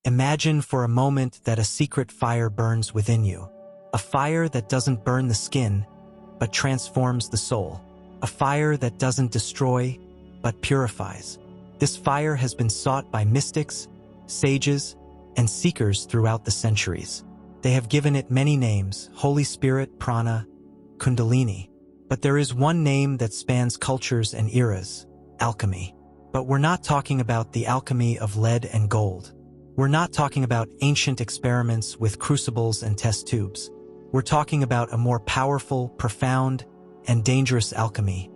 Imagine for a moment that a secret fire burns within you. A fire that doesn't burn the skin, but transforms the soul. A fire that doesn't destroy, but purifies. This fire has been sought by mystics, sages, and seekers throughout the centuries. They have given it many names: Holy Spirit, Prana, Kundalini. But there is one name that spans cultures and eras: alchemy. But we're not talking about the alchemy of lead and gold. We're not talking about ancient experiments with crucibles and test tubes. We're talking about a more powerful, profound, and dangerous alchemy: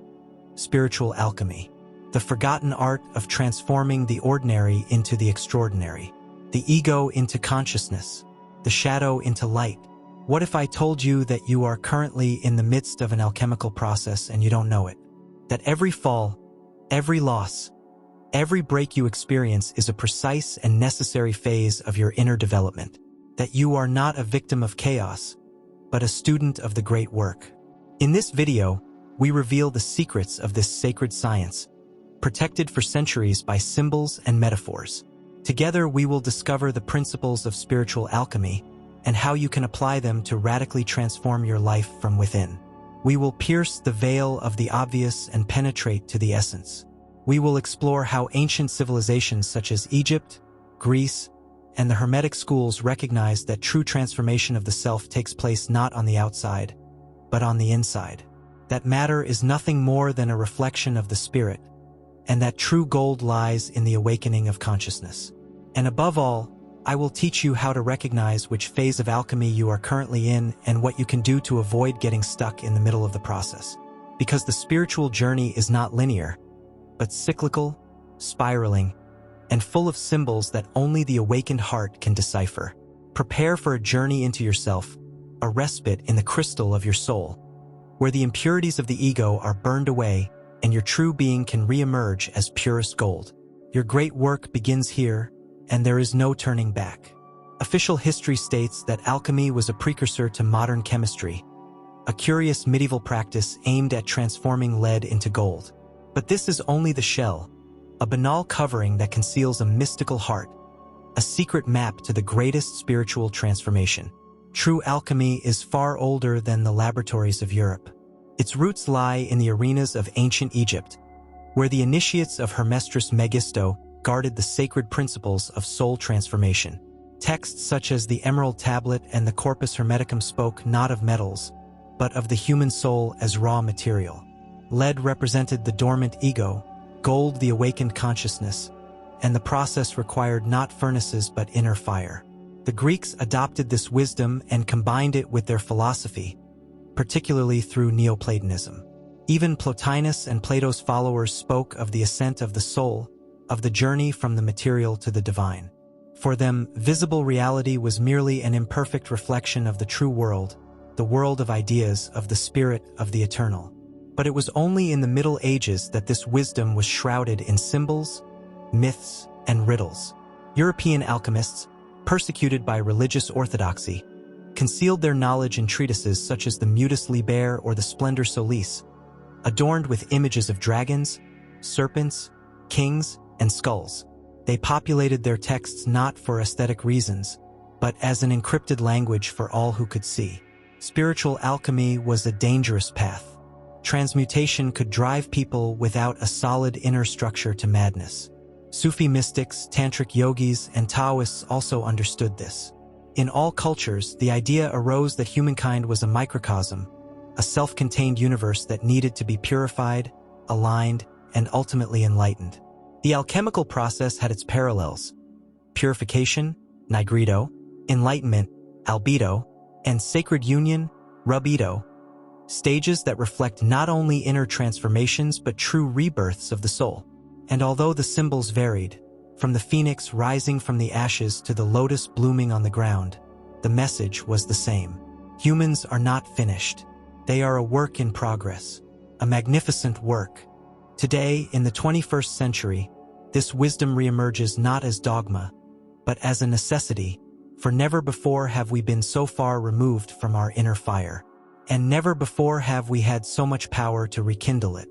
spiritual alchemy. The forgotten art of transforming the ordinary into the extraordinary. The ego into consciousness. The shadow into light. What if I told you that you are currently in the midst of an alchemical process and you don't know it? That every fall, every loss, every break you experience is a precise and necessary phase of your inner development. That you are not a victim of chaos, but a student of the great work. In this video, we reveal the secrets of this sacred science, protected for centuries by symbols and metaphors. Together, we will discover the principles of spiritual alchemy and how you can apply them to radically transform your life from within. We will pierce the veil of the obvious and penetrate to the essence. We will explore how ancient civilizations such as Egypt, Greece, and the Hermetic schools recognized that true transformation of the self takes place not on the outside, but on the inside. That matter is nothing more than a reflection of the spirit, and that true gold lies in the awakening of consciousness. And above all, I will teach you how to recognize which phase of alchemy you are currently in and what you can do to avoid getting stuck in the middle of the process. Because the spiritual journey is not linear, but cyclical, spiraling, and full of symbols that only the awakened heart can decipher. Prepare for a journey into yourself, a respite in the crystal of your soul, where the impurities of the ego are burned away and your true being can re-emerge as purest gold. Your great work begins here, and there is no turning back. Official history states that alchemy was a precursor to modern chemistry, a curious medieval practice aimed at transforming lead into gold. But this is only the shell, a banal covering that conceals a mystical heart, a secret map to the greatest spiritual transformation. True alchemy is far older than the laboratories of Europe. Its roots lie in the arenas of ancient Egypt, where the initiates of Hermestris Megisto guarded the sacred principles of soul transformation. Texts such as the Emerald Tablet and the Corpus Hermeticum spoke not of metals, but of the human soul as raw material. Lead represented the dormant ego, gold the awakened consciousness, and the process required not furnaces but inner fire. The Greeks adopted this wisdom and combined it with their philosophy, particularly through Neoplatonism. Even Plotinus and Plato's followers spoke of the ascent of the soul, of the journey from the material to the divine. For them, visible reality was merely an imperfect reflection of the true world, the world of ideas, of the spirit, of the eternal. But it was only in the Middle Ages that this wisdom was shrouded in symbols, myths, and riddles. European alchemists, persecuted by religious orthodoxy, concealed their knowledge in treatises such as the Mutus Liber or the Splendor Solis, adorned with images of dragons, serpents, kings, and skulls. They populated their texts not for aesthetic reasons, but as an encrypted language for all who could see. Spiritual alchemy was a dangerous path. Transmutation could drive people without a solid inner structure to madness. Sufi mystics, tantric yogis, and Taoists also understood this. In all cultures, the idea arose that humankind was a microcosm, a self-contained universe that needed to be purified, aligned, and ultimately enlightened. The alchemical process had its parallels: purification, nigredo; enlightenment, albedo; and sacred union, rubedo, stages that reflect not only inner transformations but true rebirths of the soul. And although the symbols varied, from the phoenix rising from the ashes to the lotus blooming on the ground, the message was the same. Humans are not finished. They are a work in progress, a magnificent work. Today, in the 21st century, this wisdom reemerges not as dogma, but as a necessity, for never before have we been so far removed from our inner fire, and never before have we had so much power to rekindle it.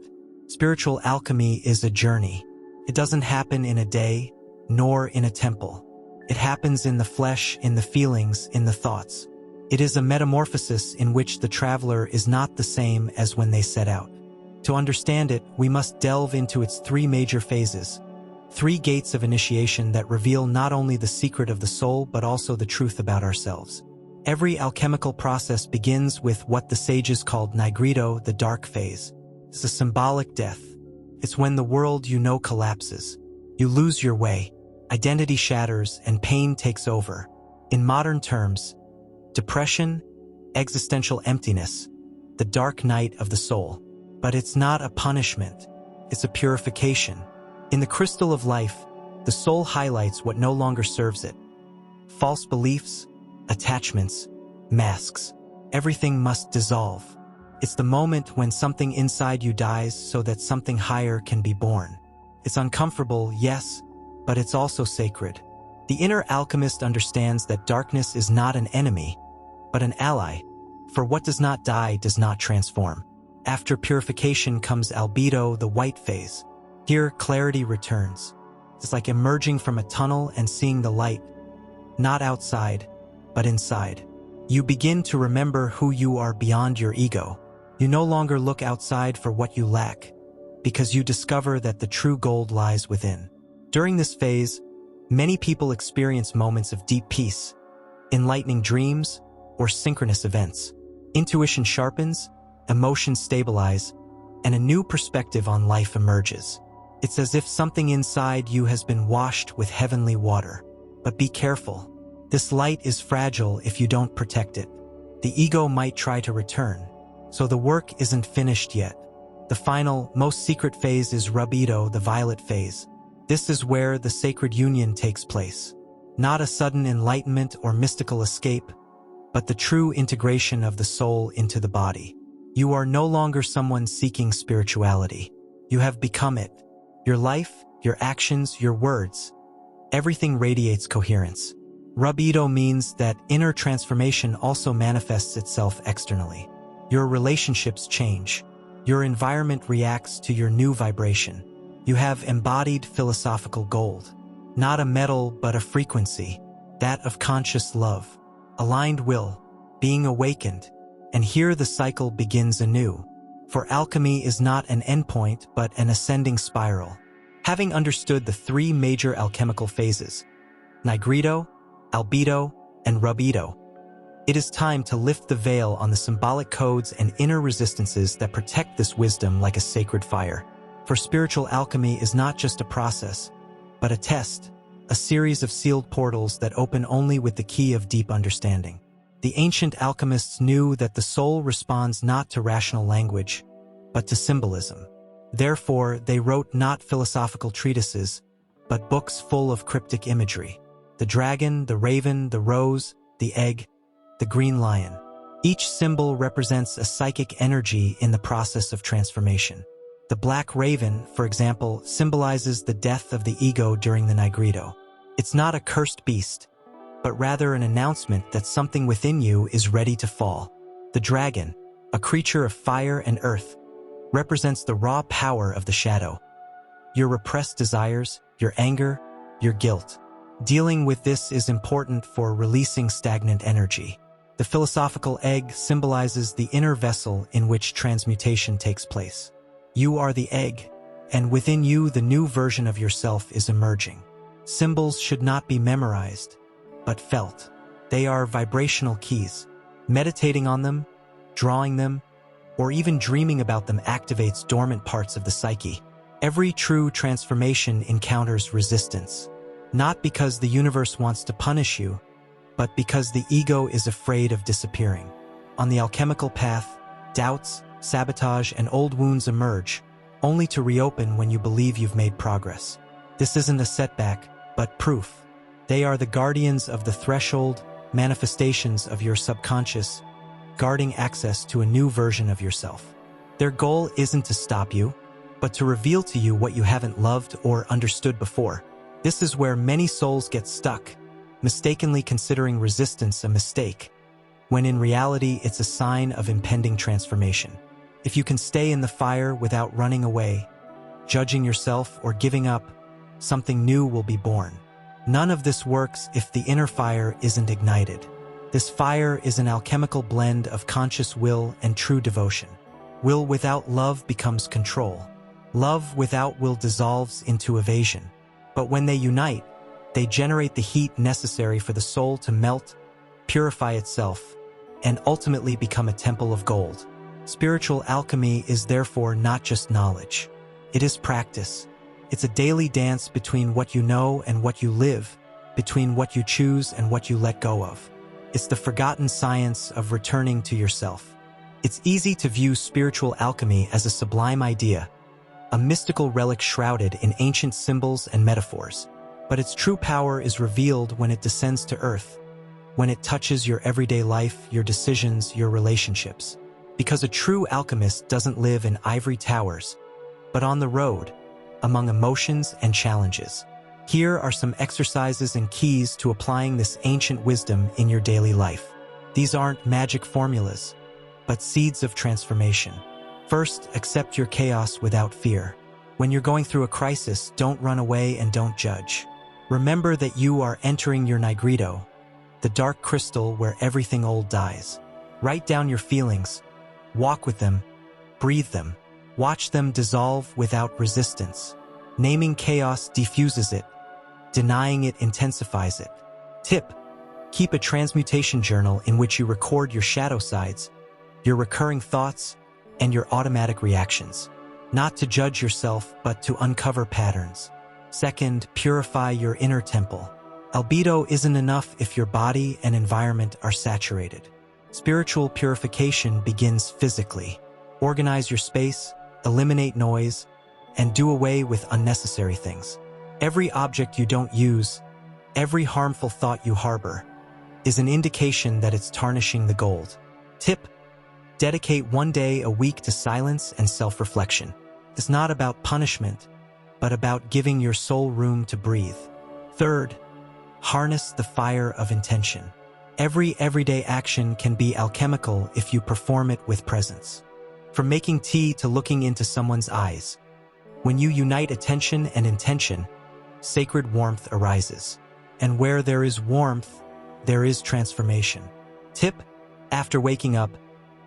Spiritual alchemy is a journey. It doesn't happen in a day, nor in a temple. It happens in the flesh, in the feelings, in the thoughts. It is a metamorphosis in which the traveler is not the same as when they set out. To understand it, we must delve into its three major phases, three gates of initiation that reveal not only the secret of the soul but also the truth about ourselves. Every alchemical process begins with what the sages called Nigredo, the dark phase. It's a symbolic death. It's when the world you know collapses. You lose your way, identity shatters, and pain takes over. In modern terms, depression, existential emptiness, the dark night of the soul. But it's not a punishment, it's a purification. In the crystal of life, the soul highlights what no longer serves it. False beliefs, attachments, masks. Everything must dissolve. It's the moment when something inside you dies so that something higher can be born. It's uncomfortable, yes, but it's also sacred. The inner alchemist understands that darkness is not an enemy, but an ally, for what does not die does not transform. After purification comes albedo, the white phase. Here, clarity returns. It's like emerging from a tunnel and seeing the light, not outside, but inside. You begin to remember who you are beyond your ego. You no longer look outside for what you lack, because you discover that the true gold lies within. During this phase, many people experience moments of deep peace, enlightening dreams, or synchronous events. Intuition sharpens, emotions stabilize, and a new perspective on life emerges. It's as if something inside you has been washed with heavenly water. But be careful. This light is fragile if you don't protect it. The ego might try to return, so the work isn't finished yet. The final, most secret phase is rubedo, the violet phase. This is where the sacred union takes place. Not a sudden enlightenment or mystical escape, but the true integration of the soul into the body. You are no longer someone seeking spirituality. You have become it. Your life, your actions, your words, everything radiates coherence. Rubedo means that inner transformation also manifests itself externally. Your relationships change. Your environment reacts to your new vibration. You have embodied philosophical gold. Not a metal, but a frequency, that of conscious love, aligned will, being awakened. And here the cycle begins anew. For alchemy is not an endpoint, but an ascending spiral. Having understood the three major alchemical phases, Nigredo, albedo, and rubedo, it is time to lift the veil on the symbolic codes and inner resistances that protect this wisdom like a sacred fire. For spiritual alchemy is not just a process, but a test, a series of sealed portals that open only with the key of deep understanding. The ancient alchemists knew that the soul responds not to rational language, but to symbolism. Therefore, they wrote not philosophical treatises, but books full of cryptic imagery. The dragon, the raven, the rose, the egg, the green lion. Each symbol represents a psychic energy in the process of transformation. The black raven, for example, symbolizes the death of the ego during the Nigredo. It's not a cursed beast, but rather an announcement that something within you is ready to fall. The dragon, a creature of fire and earth, represents the raw power of the shadow. Your repressed desires, your anger, your guilt. Dealing with this is important for releasing stagnant energy. The philosophical egg symbolizes the inner vessel in which transmutation takes place. You are the egg, and within you the new version of yourself is emerging. Symbols should not be memorized, but felt. They are vibrational keys. Meditating on them, drawing them, or even dreaming about them activates dormant parts of the psyche. Every true transformation encounters resistance. Not because the universe wants to punish you, but because the ego is afraid of disappearing. On the alchemical path, doubts, sabotage, and old wounds emerge, only to reopen when you believe you've made progress. This isn't a setback, but proof. They are the guardians of the threshold, manifestations of your subconscious, guarding access to a new version of yourself. Their goal isn't to stop you, but to reveal to you what you haven't loved or understood before. This is where many souls get stuck, mistakenly considering resistance a mistake, when in reality it's a sign of impending transformation. If you can stay in the fire without running away, judging yourself or giving up, something new will be born. None of this works if the inner fire isn't ignited. This fire is an alchemical blend of conscious will and true devotion. Will without love becomes control. Love without will dissolves into evasion. But when they unite, they generate the heat necessary for the soul to melt, purify itself, and ultimately become a temple of gold. Spiritual alchemy is therefore not just knowledge. It is practice. It's a daily dance between what you know and what you live, between what you choose and what you let go of. It's the forgotten science of returning to yourself. It's easy to view spiritual alchemy as a sublime idea, a mystical relic shrouded in ancient symbols and metaphors. But its true power is revealed when it descends to earth, when it touches your everyday life, your decisions, your relationships. Because a true alchemist doesn't live in ivory towers, but on the road, among emotions and challenges. Here are some exercises and keys to applying this ancient wisdom in your daily life. These aren't magic formulas, but seeds of transformation. First, accept your chaos without fear. When you're going through a crisis, don't run away and don't judge. Remember that you are entering your Nigredo, the dark crystal where everything old dies. Write down your feelings, walk with them, breathe them, watch them dissolve without resistance. Naming chaos diffuses it, denying it intensifies it. Tip: keep a transmutation journal in which you record your shadow sides, your recurring thoughts, and your automatic reactions. Not to judge yourself, but to uncover patterns. Second, purify your inner temple. Albedo isn't enough if your body and environment are saturated. Spiritual purification begins physically. Organize your space, eliminate noise, and do away with unnecessary things. Every object you don't use, every harmful thought you harbor, is an indication that it's tarnishing the gold. Tip: dedicate one day a week to silence and self-reflection. It's not about punishment, but about giving your soul room to breathe. Third, harness the fire of intention. Every everyday action can be alchemical if you perform it with presence. From making tea to looking into someone's eyes. When you unite attention and intention, sacred warmth arises. And where there is warmth, there is transformation. Tip: after waking up,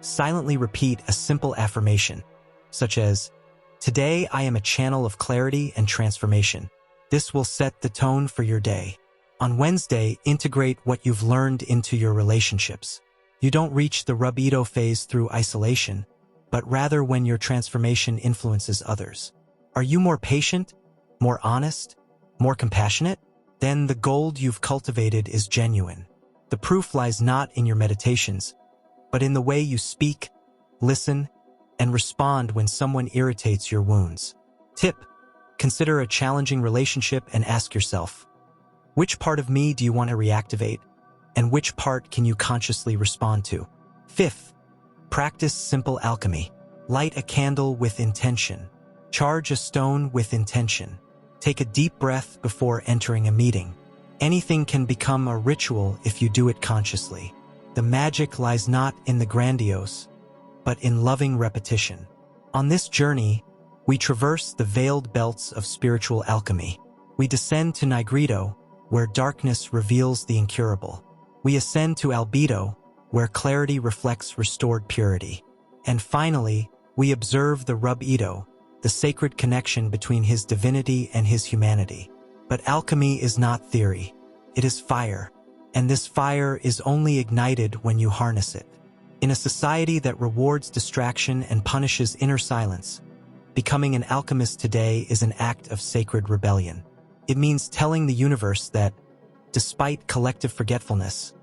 silently repeat a simple affirmation, such as, "Today I am a channel of clarity and transformation." This will set the tone for your day. On Wednesday, integrate what you've learned into your relationships. You don't reach the rubido phase through isolation, but rather when your transformation influences others. Are you more patient, more honest, more compassionate? Then the gold you've cultivated is genuine. The proof lies not in your meditations, but in the way you speak, listen, and respond when someone irritates your wounds. Tip: consider a challenging relationship and ask yourself, which part of me do you want to reactivate, and which part can you consciously respond to? Fifth, practice simple alchemy. Light a candle with intention. Charge a stone with intention. Take a deep breath before entering a meeting. Anything can become a ritual if you do it consciously. The magic lies not in the grandiose, but in loving repetition. On this journey, we traverse the veiled belts of spiritual alchemy. We descend to Nigredo, where darkness reveals the incurable. We ascend to Albedo, where clarity reflects restored purity. And finally, we observe the rubido, the sacred connection between his divinity and his humanity. But alchemy is not theory. It is fire, and this fire is only ignited when you harness it. In a society that rewards distraction and punishes inner silence, becoming an alchemist today is an act of sacred rebellion. It means telling the universe that, despite collective forgetfulness,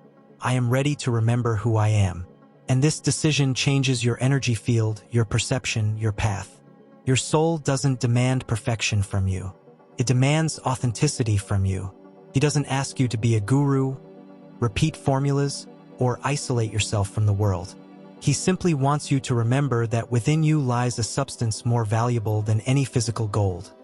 I am ready to remember who I am. And this decision changes your energy field, your perception, your path. Your soul doesn't demand perfection from you. It demands authenticity from you. He doesn't ask you to be a guru, repeat formulas, or isolate yourself from the world. He simply wants you to remember that within you lies a substance more valuable than any physical gold: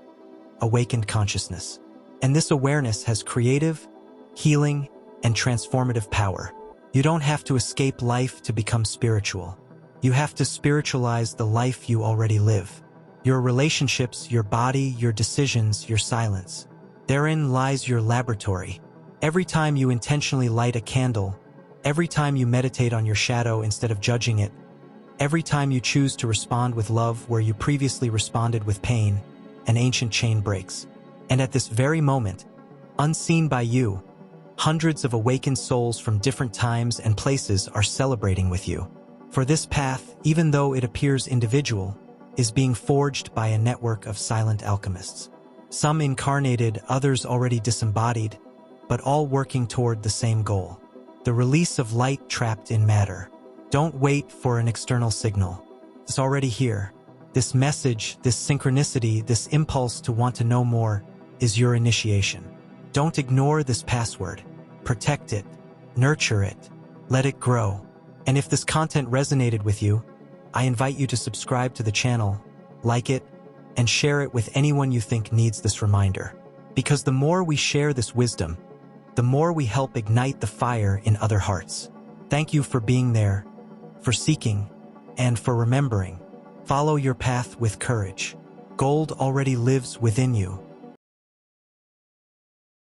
awakened consciousness. And this awareness has creative, healing, and transformative power. You don't have to escape life to become spiritual. You have to spiritualize the life you already live. Your relationships, your body, your decisions, your silence. Therein lies your laboratory. Every time you intentionally light a candle, every time you meditate on your shadow instead of judging it, every time you choose to respond with love where you previously responded with pain, an ancient chain breaks. And at this very moment, unseen by you, hundreds of awakened souls from different times and places are celebrating with you. For this path, even though it appears individual, is being forged by a network of silent alchemists. Some incarnated, others already disembodied, but all working toward the same goal: the release of light trapped in matter. Don't wait for an external signal. It's already here. This message, this synchronicity, this impulse to want to know more is your initiation. Don't ignore this password. Protect it, nurture it, let it grow. And if this content resonated with you, I invite you to subscribe to the channel, like it, and share it with anyone you think needs this reminder. Because the more we share this wisdom, the more we help ignite the fire in other hearts. Thank you for being there, for seeking, and for remembering. Follow your path with courage. Gold already lives within you.